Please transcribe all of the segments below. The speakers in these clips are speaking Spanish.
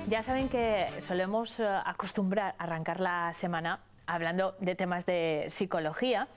Ya saben que solemos acostumbrar a arrancar la semana hablando de temas de psicología,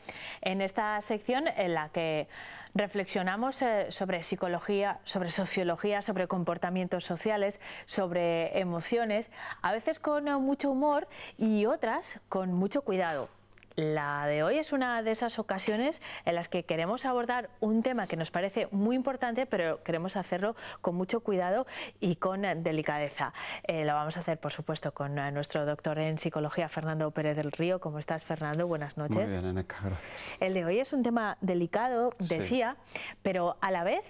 en esta sección en la que reflexionamos sobre psicología, sobre sociología, sobre comportamientos sociales, sobre emociones, a veces con mucho humor y otras con mucho cuidado. La de hoy es una de esas ocasiones en las que queremos abordar un tema que nos parece muy importante, pero queremos hacerlo con mucho cuidado y con delicadeza. Lo vamos a hacer, por supuesto, con nuestro doctor en psicología, Fernando Pérez del Río. ¿Cómo estás, Fernando? Buenas noches. Muy bien, Eneca, gracias. El de hoy es un tema delicado, decía, sí, pero a la vez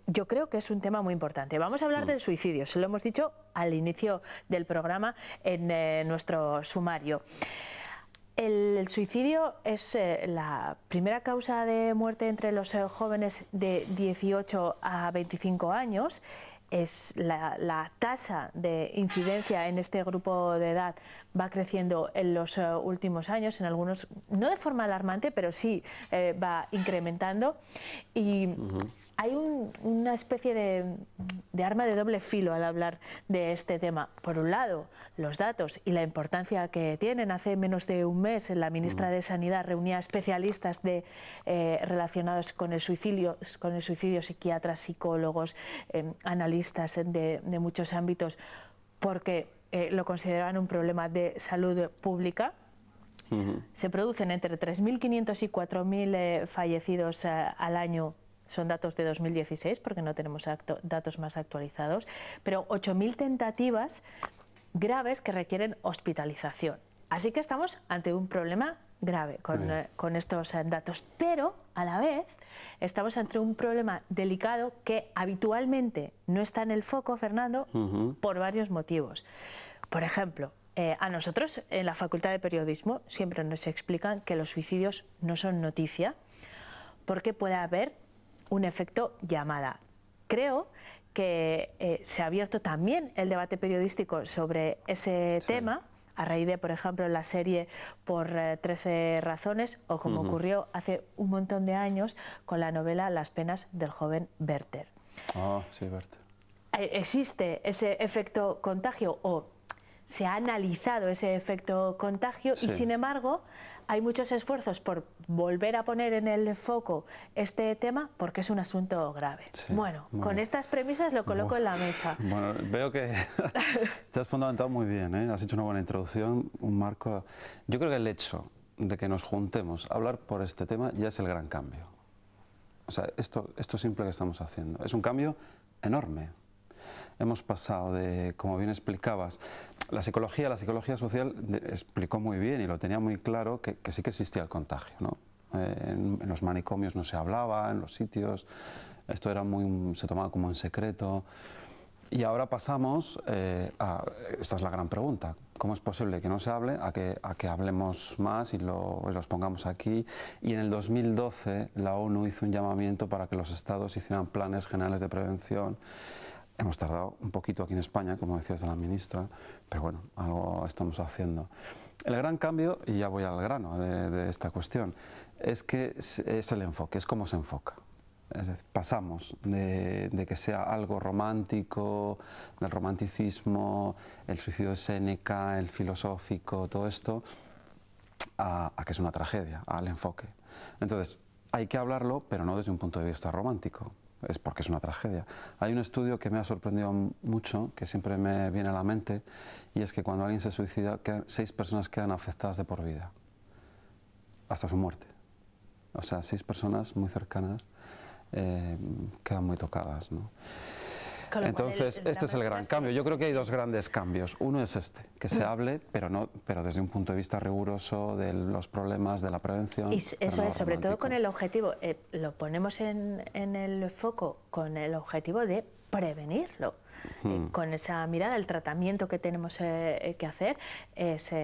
yo creo que es un tema muy importante. Vamos a hablar del suicidio, se lo hemos dicho al inicio del programa en nuestro sumario. El suicidio es la primera causa de muerte entre los jóvenes de 18 a 25 años. Es la tasa de incidencia en este grupo de edad va creciendo en los últimos años, en algunos no de forma alarmante, pero sí va incrementando. Y hay una especie de arma de doble filo al hablar de este tema. Por un lado, los datos y la importancia que tienen. Hace menos de un mes la ministra de Sanidad reunía especialistas relacionados con el suicidio, psiquiatras, psicólogos, analistas de muchos ámbitos, porque lo consideraban un problema de salud pública. Se producen entre 3.500 y 4.000 fallecidos al año. Son datos de 2016 porque no tenemos datos más actualizados, pero 8.000 tentativas graves que requieren hospitalización. Así que estamos ante un problema grave con estos datos, pero a la vez estamos ante un problema delicado que habitualmente no está en el foco, Fernando, por varios motivos. Por ejemplo, a nosotros en la Facultad de Periodismo siempre nos explican que los suicidios no son noticia porque puede haber un efecto llamada. Creo que se ha abierto también el debate periodístico sobre ese tema, a raíz de, por ejemplo, la serie Por 13 razones, o como ocurrió hace un montón de años con la novela Las penas del joven Werther. Ah, sí, Werther. ¿Existe ese efecto contagio o se ha analizado ese efecto contagio? Y sin embargo hay muchos esfuerzos por volver a poner en el foco este tema porque es un asunto grave. Bueno, con estas premisas lo coloco en la mesa. Bueno, veo que te has fundamentado muy bien, ¿eh? Has hecho una buena introducción, un marco. Yo creo que el hecho de que nos juntemos a hablar por este tema ya es el gran cambio. O sea, esto simple que estamos haciendo es un cambio enorme. Hemos pasado de, como bien explicabas, la psicología social explicó muy bien y lo tenía muy claro que sí que existía el contagio, ¿no? En los manicomios no se hablaba, en los sitios, esto era se tomaba como en secreto. Y ahora pasamos esta es la gran pregunta, ¿cómo es posible que no se hable a que hablemos más y los pongamos aquí? Y en el 2012 la ONU hizo un llamamiento para que los estados hicieran planes generales de prevención. Hemos tardado un poquito aquí en España, como decías de la ministra, pero bueno, algo estamos haciendo. El gran cambio, y ya voy al grano de esta cuestión, es que es el enfoque, es cómo se enfoca. Es decir, pasamos de que sea algo romántico, del romanticismo, el suicidio de Séneca, el filosófico, todo esto, a que es una tragedia, al enfoque. Entonces, hay que hablarlo, pero no desde un punto de vista romántico. Es porque es una tragedia. Hay un estudio que me ha sorprendido mucho, que siempre me viene a la mente, y es que cuando alguien se suicida, 6 personas quedan afectadas de por vida, hasta su muerte. O sea, 6 personas muy cercanas quedan muy tocadas, ¿no? Entonces, este es el gran cambio. Yo creo que hay 2 grandes cambios. Uno es que se hable, pero desde un punto de vista riguroso de los problemas, de la prevención. Y eso es, sobre todo con el objetivo, lo ponemos en el foco con el objetivo de prevenirlo. Con esa mirada, el tratamiento que tenemos que hacer es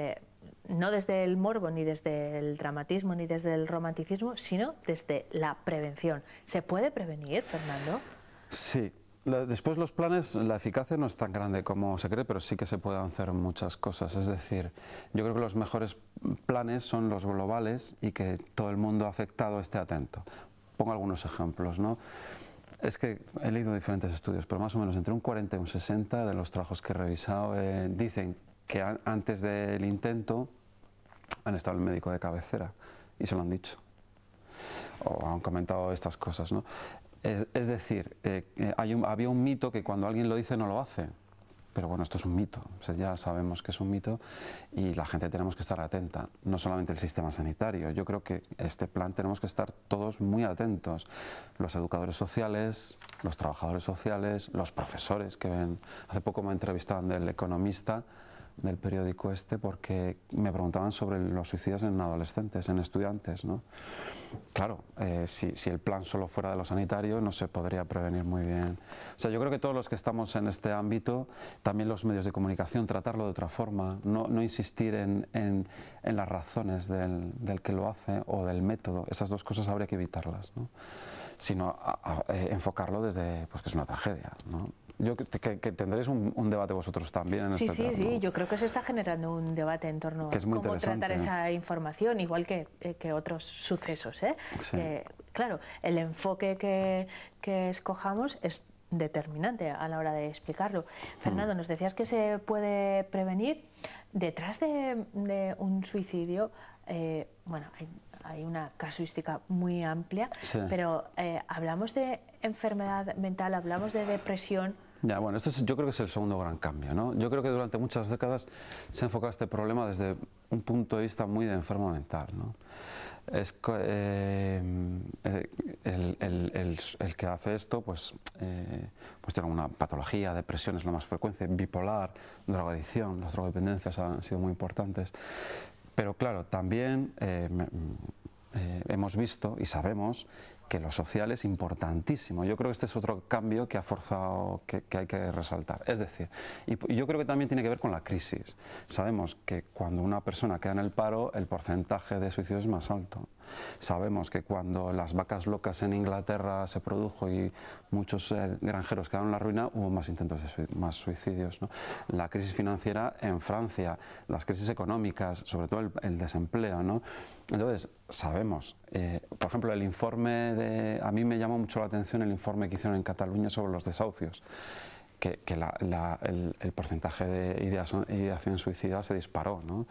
no desde el morbo, ni desde el dramatismo, ni desde el romanticismo, sino desde la prevención. ¿Se puede prevenir, Fernando? Sí. Después los planes, la eficacia no es tan grande como se cree, pero sí que se pueden hacer muchas cosas. Es decir, yo creo que los mejores planes son los globales y que todo el mundo afectado esté atento. Pongo algunos ejemplos, ¿no? Es que he leído diferentes estudios, pero más o menos entre un 40 y un 60 de los trabajos que he revisado dicen que antes del intento han estado el médico de cabecera y se lo han dicho, o han comentado estas cosas, ¿no? Es decir, había un mito que cuando alguien lo dice no lo hace. Pero bueno, esto es un mito, o sea, ya sabemos que es un mito y la gente tenemos que estar atenta, no solamente el sistema sanitario. Yo creo que este plan tenemos que estar todos muy atentos, los educadores sociales, los trabajadores sociales, los profesores que ven. Hace poco me entrevistaban del Economista, del periódico este, porque me preguntaban sobre los suicidios en adolescentes, en estudiantes, ¿no? Claro, si el plan solo fuera de lo sanitario no se podría prevenir muy bien. O sea, yo creo que todos los que estamos en este ámbito, también los medios de comunicación, tratarlo de otra forma, no insistir en las razones del que lo hace o del método, esas dos cosas habría que evitarlas, ¿no? Sino enfocarlo desde, pues que es una tragedia, ¿no? Yo que tendréis un debate vosotros también en este tema. Sí, yo creo que se está generando un debate en torno a cómo tratar esa información, igual que otros sucesos, ¿eh? Sí. Claro, el enfoque que escojamos es determinante a la hora de explicarlo. Fernando, nos decías que se puede prevenir. Detrás de un suicidio, bueno, hay una casuística muy amplia, sí. Pero hablamos de enfermedad mental, hablamos de depresión. Ya, bueno, yo creo que es el segundo gran cambio, ¿no? Yo creo que durante muchas décadas se ha enfocado este problema desde un punto de vista muy de enfermo mental, ¿no? El que hace esto, pues tiene una patología, depresión es la más frecuente, bipolar, drogadicción, las drogodependencias han sido muy importantes. Pero claro, también hemos visto y sabemos que lo social es importantísimo. Yo creo que este es otro cambio que ha forzado, que hay que resaltar. Es decir, y yo creo que también tiene que ver con la crisis. Sabemos que cuando una persona queda en el paro, el porcentaje de suicidio es más alto. Sabemos que cuando las vacas locas en Inglaterra se produjo y muchos granjeros quedaron en la ruina, hubo más intentos más suicidios, ¿no? La crisis financiera en Francia, las crisis económicas, sobre todo el desempleo, ¿no? Entonces, sabemos, por ejemplo, el informe a mí me llamó mucho la atención el informe que hicieron en Cataluña sobre los desahucios, que el porcentaje de ideación suicida se disparó, ¿no?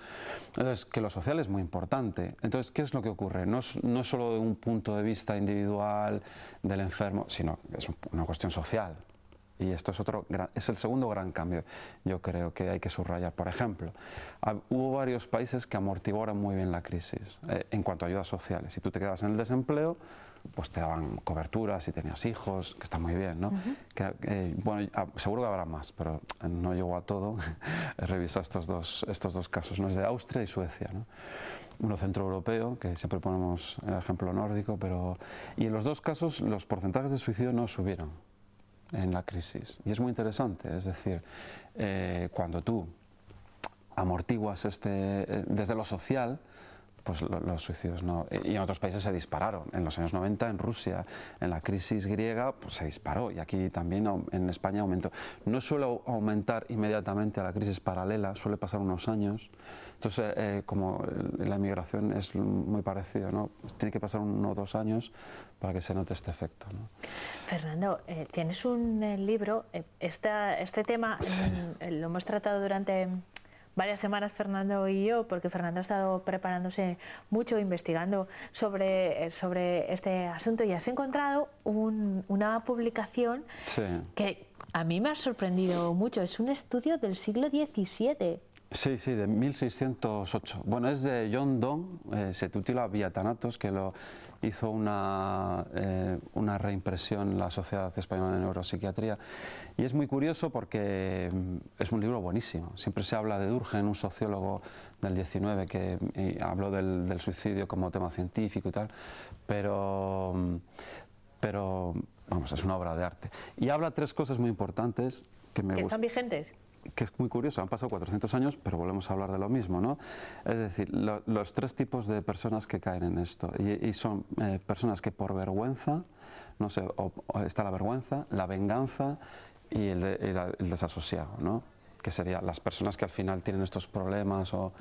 Entonces, que lo social es muy importante. Entonces, ¿qué es lo que ocurre? No es solo de un punto de vista individual del enfermo, sino que es una cuestión social. Y esto es el segundo gran cambio, yo creo que hay que subrayar. Por ejemplo, hubo varios países que amortiguaron muy bien la crisis en cuanto a ayudas sociales. Si tú te quedas en el desempleo, pues te daban cobertura si tenías hijos, que está muy bien, ¿no? Bueno, seguro que habrá más, pero no llego a todo. He revisado estos dos casos, uno es de Austria y Suecia, ¿no? Uno centroeuropeo, que siempre ponemos el ejemplo nórdico, y en los dos casos los porcentajes de suicidio no subieron en la crisis. Y es muy interesante, es decir, cuando tú amortiguas desde lo social, pues los suicidios no. Y en otros países se dispararon. En los años 90, en Rusia, en la crisis griega, pues se disparó. Y aquí también en España aumentó. No suele aumentar inmediatamente a la crisis paralela, suele pasar unos años. Entonces, como la inmigración es muy parecida, ¿no? Tiene que pasar 1 o 2 años para que se note este efecto, ¿no? Fernando, tienes un libro, este tema sí. Lo hemos tratado durante varias semanas Fernando y yo, porque Fernando ha estado preparándose mucho, investigando sobre este asunto, y has encontrado una publicación sí. que a mí me ha sorprendido mucho. Es un estudio del siglo XVII. Sí, de 1608. Bueno, es de John Donne, se titula Via Thanatos, que lo hizo una reimpresión en la Sociedad Española de Neuropsiquiatría. Y es muy curioso porque es un libro buenísimo. Siempre se habla de Durkheim, un sociólogo del 19 que habló del suicidio como tema científico y tal, pero vamos, es una obra de arte. Y habla 3 cosas muy importantes que me gustan. ¿Que están vigentes? Que es muy curioso, han pasado 400 años, pero volvemos a hablar de lo mismo, ¿no? Es decir, los 3 tipos de personas que caen en esto, y son personas que por vergüenza, no sé, está la vergüenza, la venganza y el desasosiego, ¿no? Que serían las personas que al final tienen estos problemas, o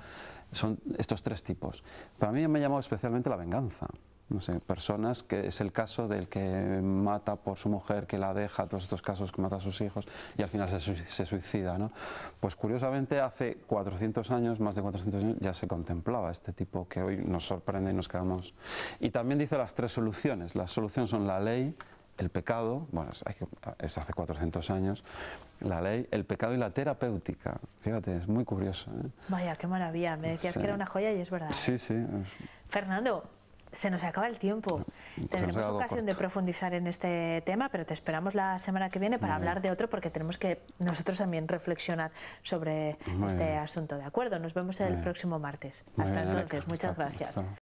son estos 3 tipos. Para mí me ha llamado especialmente la venganza. no sé, personas, que es el caso del que mata por su mujer, que la deja, todos estos casos que mata a sus hijos y al final se suicida, ¿no? Pues curiosamente hace 400 años, más de 400 años, ya se contemplaba este tipo que hoy nos sorprende y nos quedamos... Y también dice las tres soluciones. Las soluciones son la ley, el pecado, bueno, es hace 400 años, la ley, el pecado y la terapéutica. Fíjate, es muy curioso, ¿eh? Vaya, qué maravilla. Me decías que era una joya y es verdad. Sí, sí. Fernando, se nos acaba el tiempo. Tendremos ocasión de profundizar en este tema, pero te esperamos la semana que viene para hablar de otro, porque tenemos que nosotros también reflexionar sobre este asunto. ¿De acuerdo? Nos vemos el próximo martes. Hasta entonces, muchas gracias.